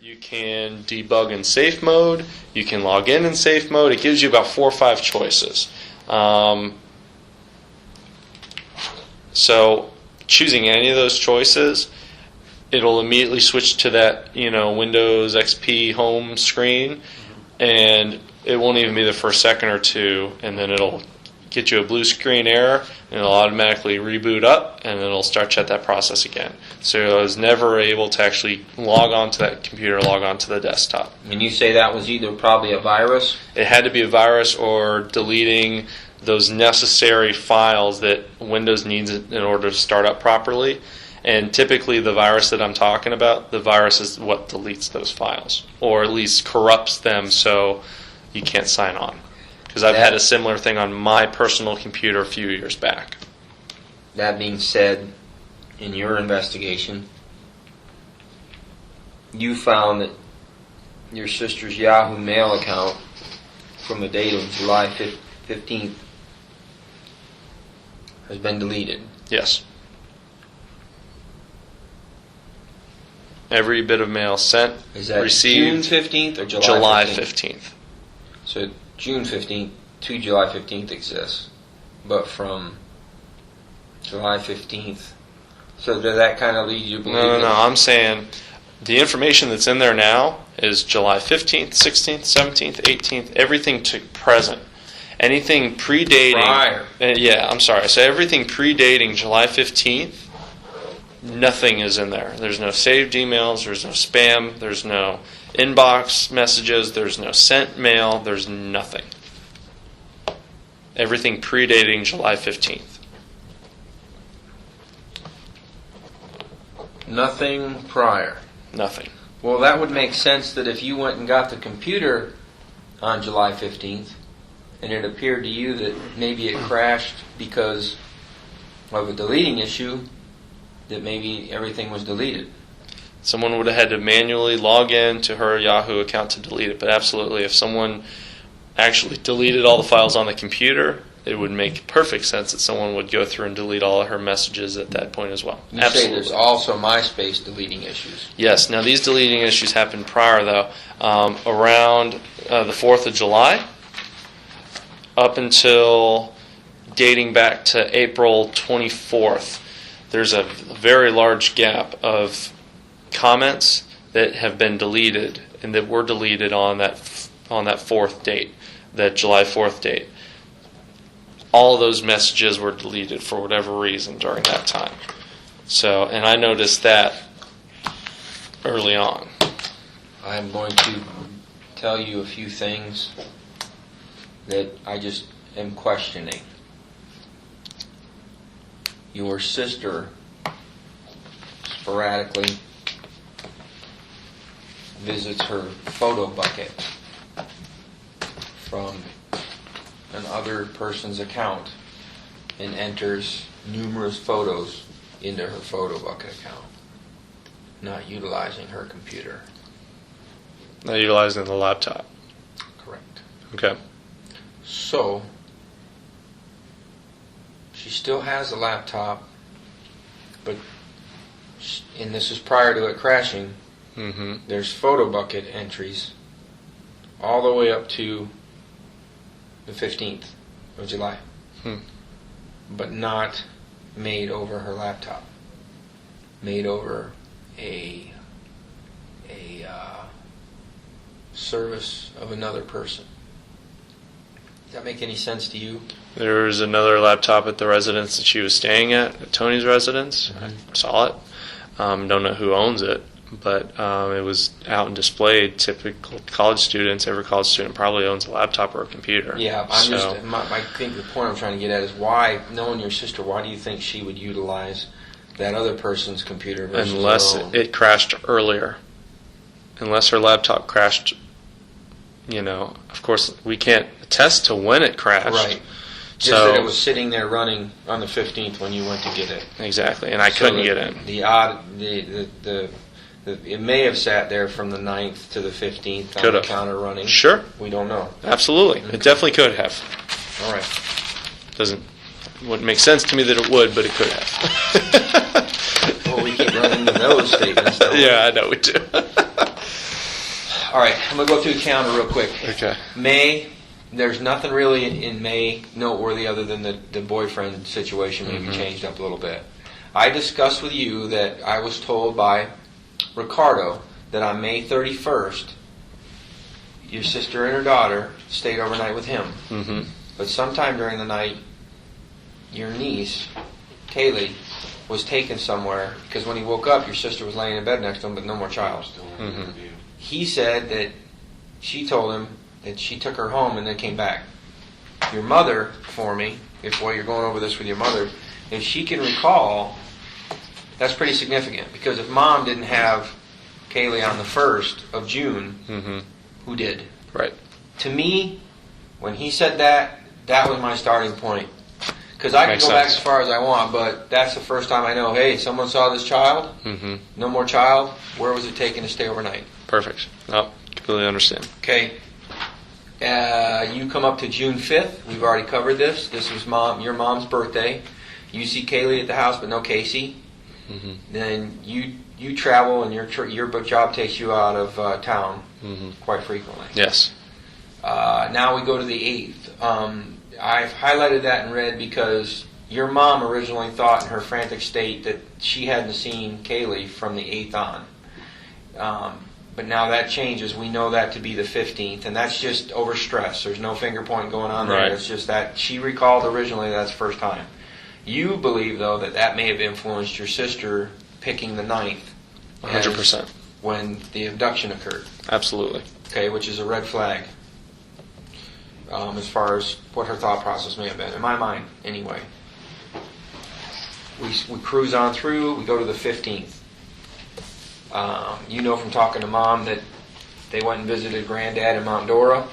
You can debug in safe mode. You can log in safe mode. It gives you about 4 or 5 choices. So choosing any of those choices, it'll immediately switch to that Windows XP home screen, and it won't even be the first second or two, and then it'll get you a blue screen error, and it'll automatically reboot up, and it'll start you at that process again. So I was never able to actually log on to that computer, log on to the desktop. And you say that was either probably a virus? It had to be a virus or deleting those necessary files that Windows needs in order to start up properly. And typically the virus that I'm talking about, the virus is what deletes those files, or at least corrupts them so you can't sign on. Because I've had a similar thing on my personal computer a few years back. That being said, in your investigation, you found that your sister's Yahoo Mail account from the date of July 15th has been deleted. Yes. Every bit of mail sent, Is that received, June 15th or July 15th. So June 15th to July 15th exists, but from July 15th. So does that kind of lead you to believe? No. I'm saying the information that's in there now is July 15th, 16th, 17th, 18th, everything to present. Anything predating... Prior. I'm sorry. So everything predating July 15th, nothing is in there. There's no saved emails, there's no spam, there's no inbox messages, there's no sent mail, there's nothing. Everything predating July 15th. Nothing prior. Nothing. Well, that would make sense that if you went and got the computer on July 15th, and it appeared to you that maybe it crashed because of a deleting issue, that maybe everything was deleted. Someone would have had to manually log in to her Yahoo account to delete it. But absolutely, if someone actually deleted all the files on the computer, it would make perfect sense that someone would go through and delete all of her messages at that point as well. You say there's also MySpace deleting issues. Yes. Now, these deleting issues happened prior, though. Around the 4th of July, up until dating back to April 24th, there's a very large gap of comments that have been deleted and that were deleted on that 4th date, that July 4th date. All of those messages were deleted for whatever reason during that time. So, and I noticed that early on. I'm going to tell you a few things that I just am questioning. Your sister sporadically visits her photo bucket from another person's account and enters numerous photos into her photo bucket account, not utilizing her computer. Not utilizing the laptop. Correct. Okay. So, she still has a laptop, but, and this is prior to it crashing, there's photo bucket entries all the way up to the 15th of July, but not made over her laptop, made over a service of another person. Does that make any sense to you? There was another laptop at the residence that she was staying at Tony's residence. I saw it. Don't know who owns it, but it was out and displayed. Typical college students, every college student probably owns a laptop or a computer. Yeah, I think the point I'm trying to get at is why, knowing your sister, why do you think she would utilize that other person's computer versus unless her own? it crashed earlier. Unless her laptop crashed, of course we can't attest to when it crashed. Right. Just that it was sitting there running on the 15th when you went to get it. Exactly, and I couldn't get in. It may have sat there from the 9th to the 15th on the counter running. Sure. We don't know. Absolutely. It definitely could have. All right. Wouldn't make sense to me that it would, but it could have. Well, we keep running into those statements, don't we? Yeah, I know we do. All right, I'm going to go through the calendar real quick. Okay. May, there's nothing really in May noteworthy other than the boyfriend situation maybe changed up a little bit. I discussed with you that I was told by Ricardo that on May 31st, your sister and her daughter stayed overnight with him. Mm-hmm. But sometime during the night, your niece, Caylee, was taken somewhere because when he woke up, your sister was laying in bed next to him, but no more child. Mm-hmm. He said that she told him that she took her home and then came back. Your mother, for me, while you're going over this with your mother, if she can recall, that's pretty significant because if Mom didn't have Caylee on the 1st of June, who did? Right. To me, when he said that, that was my starting point. Because I can Makes go back sense. as far as I want, but that's the first time I know, hey, someone saw this child, no more child, where was it taken to stay overnight? Perfect. No, completely understand. Okay. You come up to June 5th. We've already covered this. This was your mom's birthday. You see Caylee at the house, but no Casey. Then you travel, and your job takes you out of town quite frequently. Yes. Now we go to the 8th. I've highlighted that in red because your mom originally thought in her frantic state that she hadn't seen Caylee from the 8th on. But now that changes. We know that to be the 15th, and that's just overstress. There's no finger point going on there. Right. It's just that she recalled originally that's the first time. You believe, though, that may have influenced your sister picking the 9th. 100%. When the abduction occurred. Absolutely. Okay, which is a red flag. As far as what her thought process may have been, in my mind, anyway. We cruise on through. We go to the 15th. You know from talking to Mom that they went and visited Granddad in Mount Dora.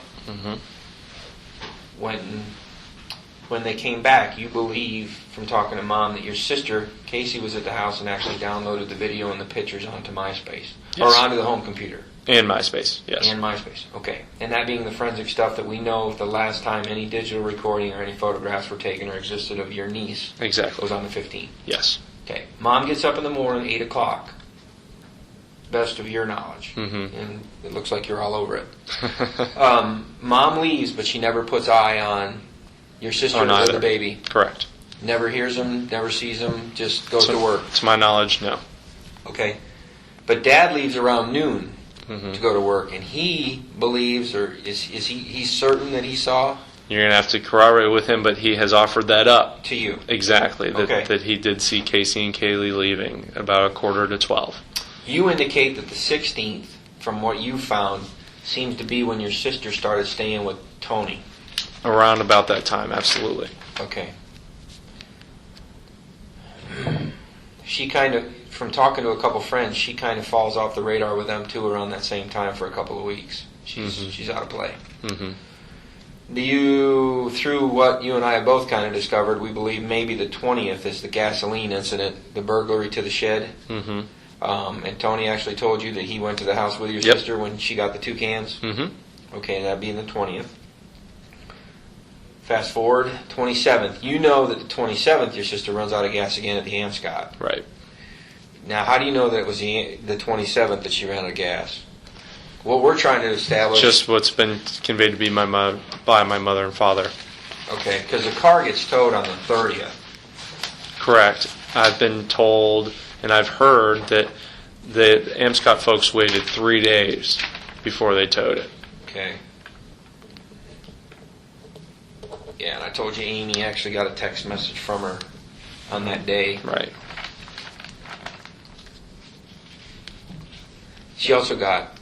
When they came back, you believe from talking to Mom that your sister Casey was at the house and actually downloaded the video and the pictures onto MySpace or onto the home computer. And MySpace, yes. And MySpace, okay. And that being the forensic stuff that we know the last time any digital recording or any photographs were taken or existed of your niece Exactly. was on the 15th. Yes. Okay. Mom gets up in the morning, 8 o'clock. Best of your knowledge. And it looks like you're all over it. Mom leaves, but she never puts eye on your sister or the baby. Correct. Never hears him, never sees him, just goes to work. To my knowledge, no. Okay. But Dad leaves around noon to go to work, and he believes, or he's certain that he saw? You're going to have to corroborate with him, but he has offered that up. To you. Exactly. Okay. That he did see Casey and Caylee leaving about 11:45. You indicate that the 16th, from what you found, seems to be when your sister started staying with Tony. Around about that time, absolutely. Okay. She kind of, from talking to a couple friends, she kind of falls off the radar with them too around that same time for a couple of weeks. She's out of play. Through what you and I have both kind of discovered, we believe maybe the 20th is the gasoline incident, the burglary to the shed. And Tony actually told you that he went to the house with your sister when she got the 2 cans? Okay, that'd be the 20th. Fast forward, 27th. You know that the 27th your sister runs out of gas again at the Amscott. Right. Now, how do you know that it was the 27th that she ran out of gas? What we're trying to establish... Just what's been conveyed to me by my mother and father. Okay, because the car gets towed on the 30th. Correct. I've been told, and I've heard, that the Amscott folks waited 3 days before they towed it. Okay. Yeah, and I told you Amy actually got a text message from her on that day. Right. She also got